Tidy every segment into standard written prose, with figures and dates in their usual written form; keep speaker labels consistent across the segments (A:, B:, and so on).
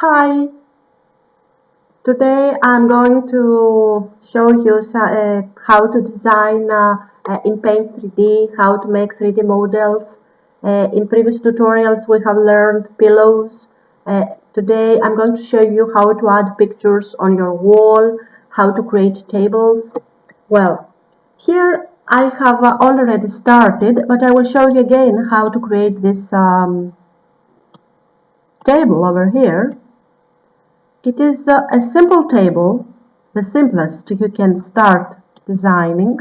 A: Hi, today I'm going to show you how to design in Paint 3D, how to make 3D models. In previous tutorials we have learned pillows. Today I'm going to show you how to add pictures on your wall, how to create tables. Well, here I have already started, but I will show you again how to create this table over here. It is a simple table, the simplest you can start designing.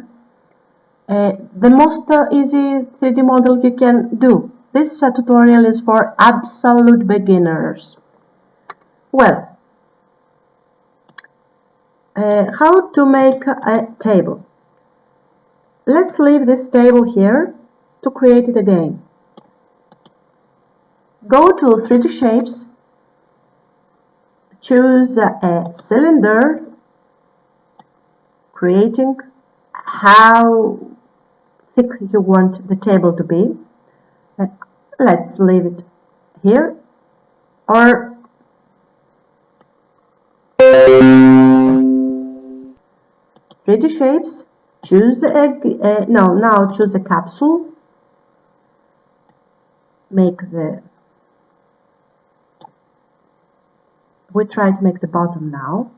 A: The most easy 3D model you can do. This tutorial is for absolute beginners. Well, how to make a table. Let's leave this table here to create it again. Go to 3D Shapes. Choose a cylinder, creating how thick you want the table to be. Let's leave it here. Or 3D Shapes, choose now choose a capsule. We try to make the bottom now.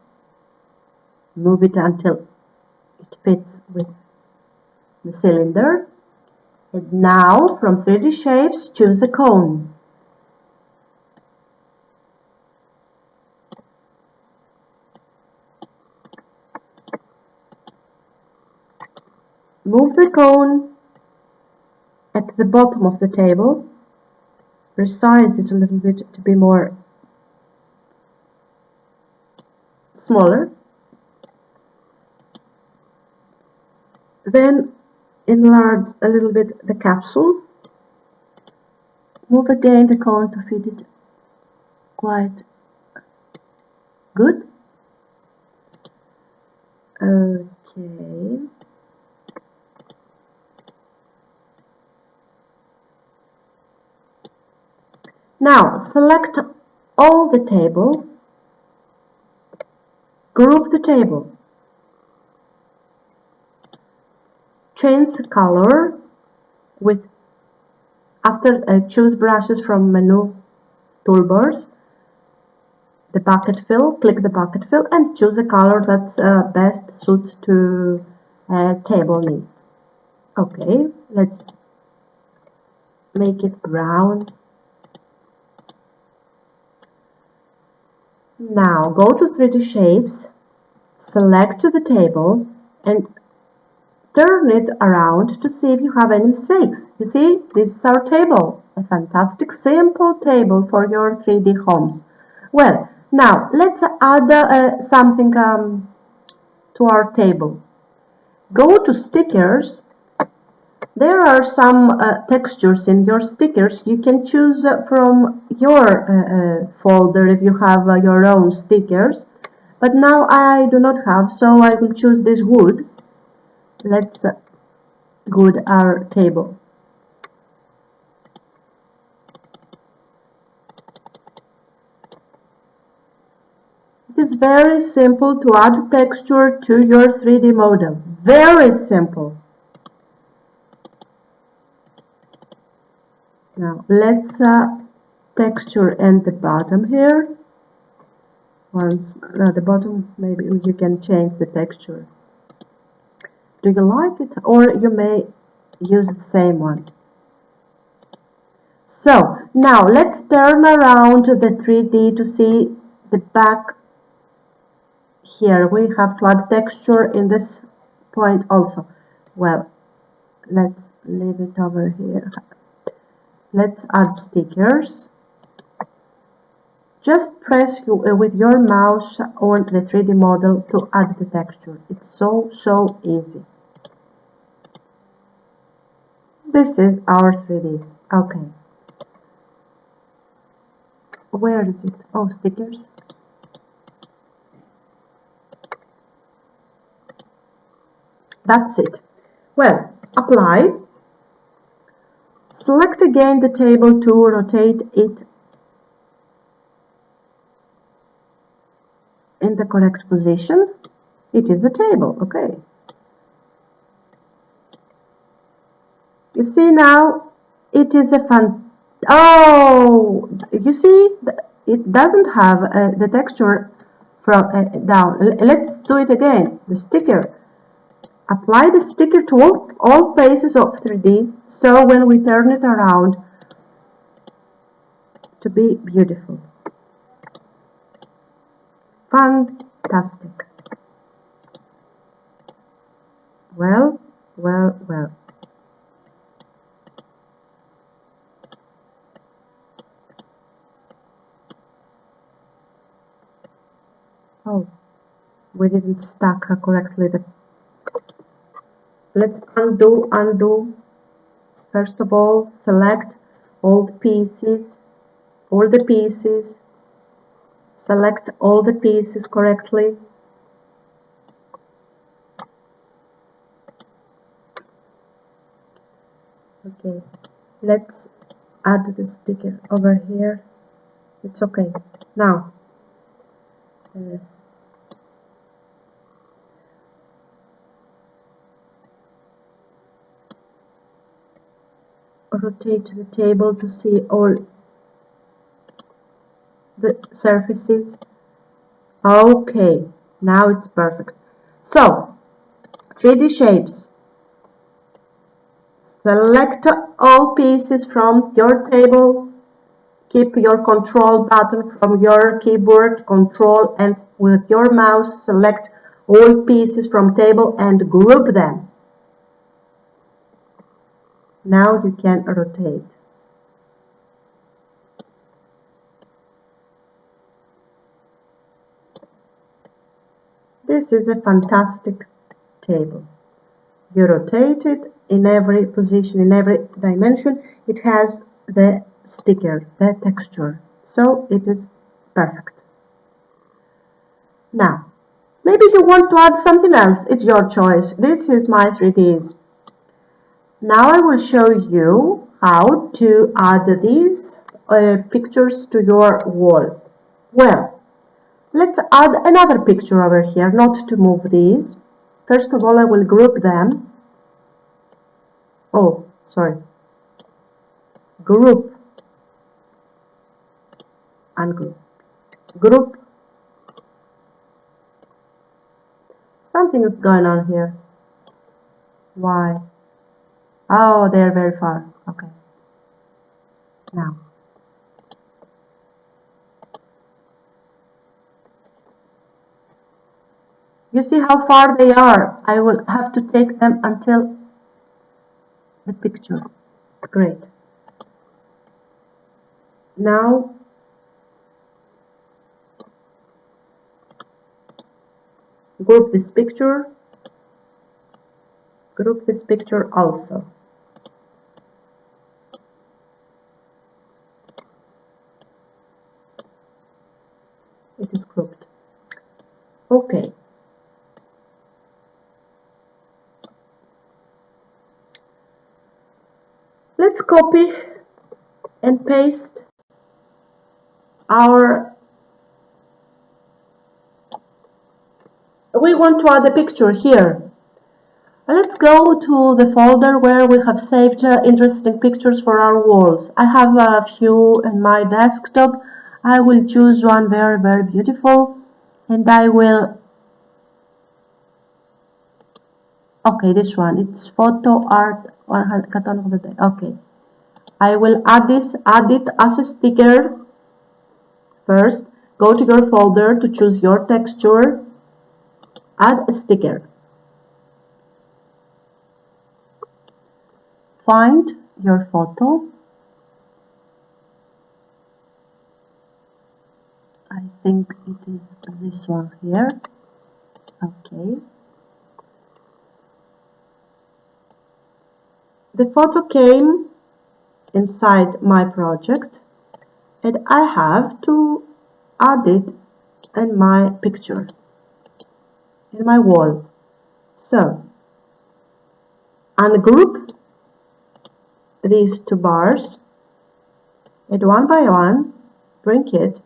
A: Move it until it fits with the cylinder. And now from 3D Shapes, choose a cone. Move the cone at the bottom of the table. Resize it a little bit to be more smaller. Then enlarge a little bit the capsule. Move again the cone to fit it quite good. Okay. Now select all the table. Group the table. Change the color with choose brushes from menu toolbars. The bucket fill, click the bucket fill and choose a color that best suits to table needs. Okay, let's make it brown. Now go to 3D Shapes, select the table and turn it around to see if you have any mistakes. You see, this is our table, a fantastic simple table for your 3D homes. Well, now let's add something to our table. Go to stickers. There are some textures in your stickers. You can choose from your folder if you have your own stickers. But now I do not have, so I will choose this wood. Let's good our table. It is very simple to add texture to your 3D model. Very simple. Now let's texture and the bottom here. The bottom, maybe you can change the texture. Do you like it? Or you may use the same one. So now let's turn around the 3D to see the back. Here we have to add texture in this point also. Well, let's leave it over here. Let's add stickers. Just press with your mouse on the 3D model to add the texture. It's so easy. This is our 3D. Okay. Where is it? Oh, stickers. That's it. Well, apply. Select again the table to rotate it in the correct position, it is a table. Okay. You see now, it is a oh, you see, it doesn't have the texture from down. Let's do it again. The sticker. Apply the sticker to all faces of 3D, so when we turn it around, to be beautiful. Fantastic. Well. Oh, we didn't stack correctly. Let's undo. First of all, select all the pieces, select all the pieces correctly. Okay, let's add the sticker over here. It's okay. Now, rotate the table to see all the surfaces. Okay, now it's perfect. So, 3D shapes. Select all pieces from your table. Keep your control button from your keyboard, control, and with your mouse select all pieces from table and group them. Now you can rotate. This is a fantastic table. You rotate it in every position, in every dimension. It has the sticker, the texture. So it is perfect. Now, maybe you want to add something else. It's your choice. This is my 3Ds. Now I will show you how to add these pictures to your wall. Well, let's add another picture over here, not to move these. First of all, I will group them. Oh, sorry. Group. Ungroup. Group. Something is going on here. Why? Oh, they're very far. Okay. Now. You see how far they are. I will have to take them until the picture. Great. Now, group this picture. Group this picture also. It is grouped. Okay. Let's copy and paste our... We want to add a picture here. Let's go to the folder where we have saved interesting pictures for our walls. I have a few in my desktop. I will choose one very, very beautiful, and I will... Okay, this one. It's photo art 100. Okay. I will add it as a sticker. First, go to your folder to choose your texture. Add a sticker. Find your photo. I think it is this one here. Okay. The photo came inside my project, and I have to add it in my picture, in my wall. So, ungroup these two bars, and one by one, bring it,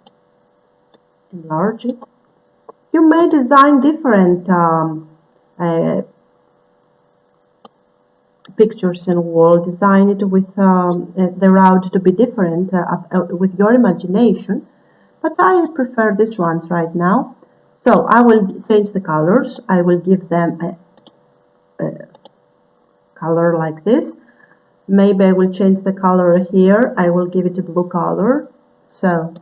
A: enlarge it, You may design different pictures in wall, design it with the route to be different with your imagination, but I prefer these ones right now. So I will change the colors. I will give them a color like this. Maybe I will change the color here. I will give it a blue color. So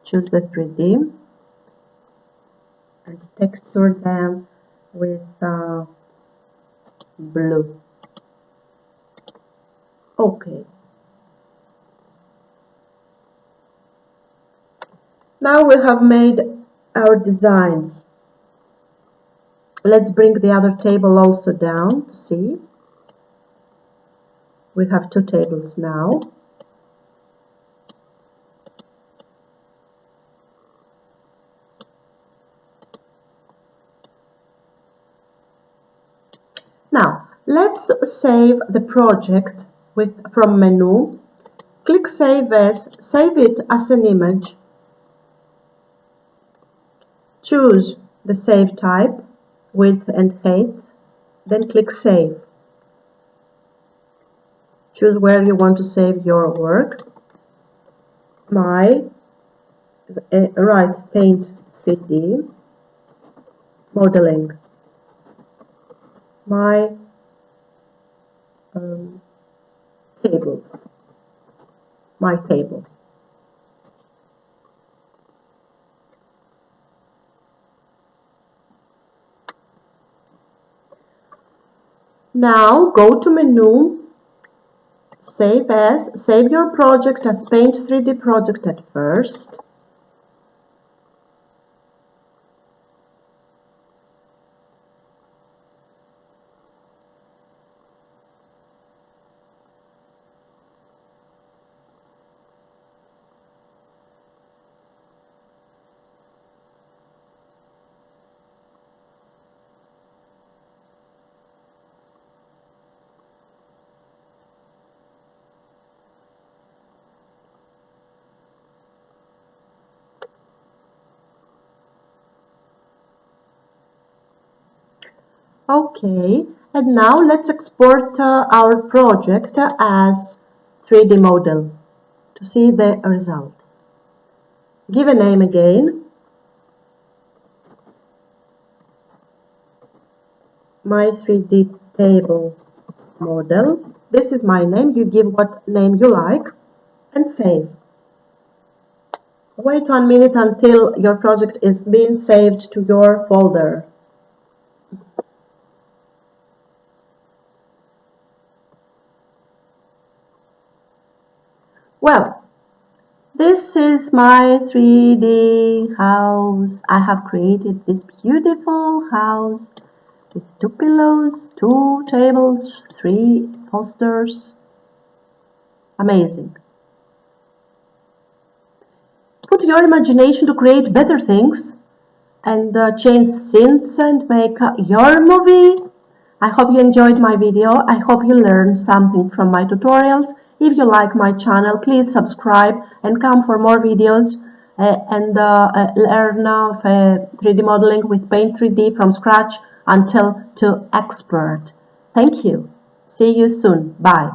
A: choose the 3D and texture them with blue. Okay. Now we have made our designs. Let's bring the other table also down to see. We have two tables now. Now, let's save the project from menu. Click Save As, save it as an image. Choose the save type, width and height, then click Save. Choose where you want to save your work. Right, Paint 3D, Modeling. My tables. My table. Now go to menu, Save As, save your project as Paint 3D project at first. Okay, and now let's export our project as 3D model to see the result. Give a name again. My 3D table model. This is my name. You give what name you like and save. Wait 1 minute until your project is being saved to your folder. Well, this is my 3D house. I have created this beautiful house with 2 pillows, 2 tables, 3 posters. Amazing. Put your imagination to create better things and change scenes and make your movie. I hope you enjoyed my video. I hope you learned something from my tutorials. If you like my channel, please subscribe and come for more videos and learn 3D modeling with Paint 3D from scratch until to expert. Thank you. See you soon. Bye.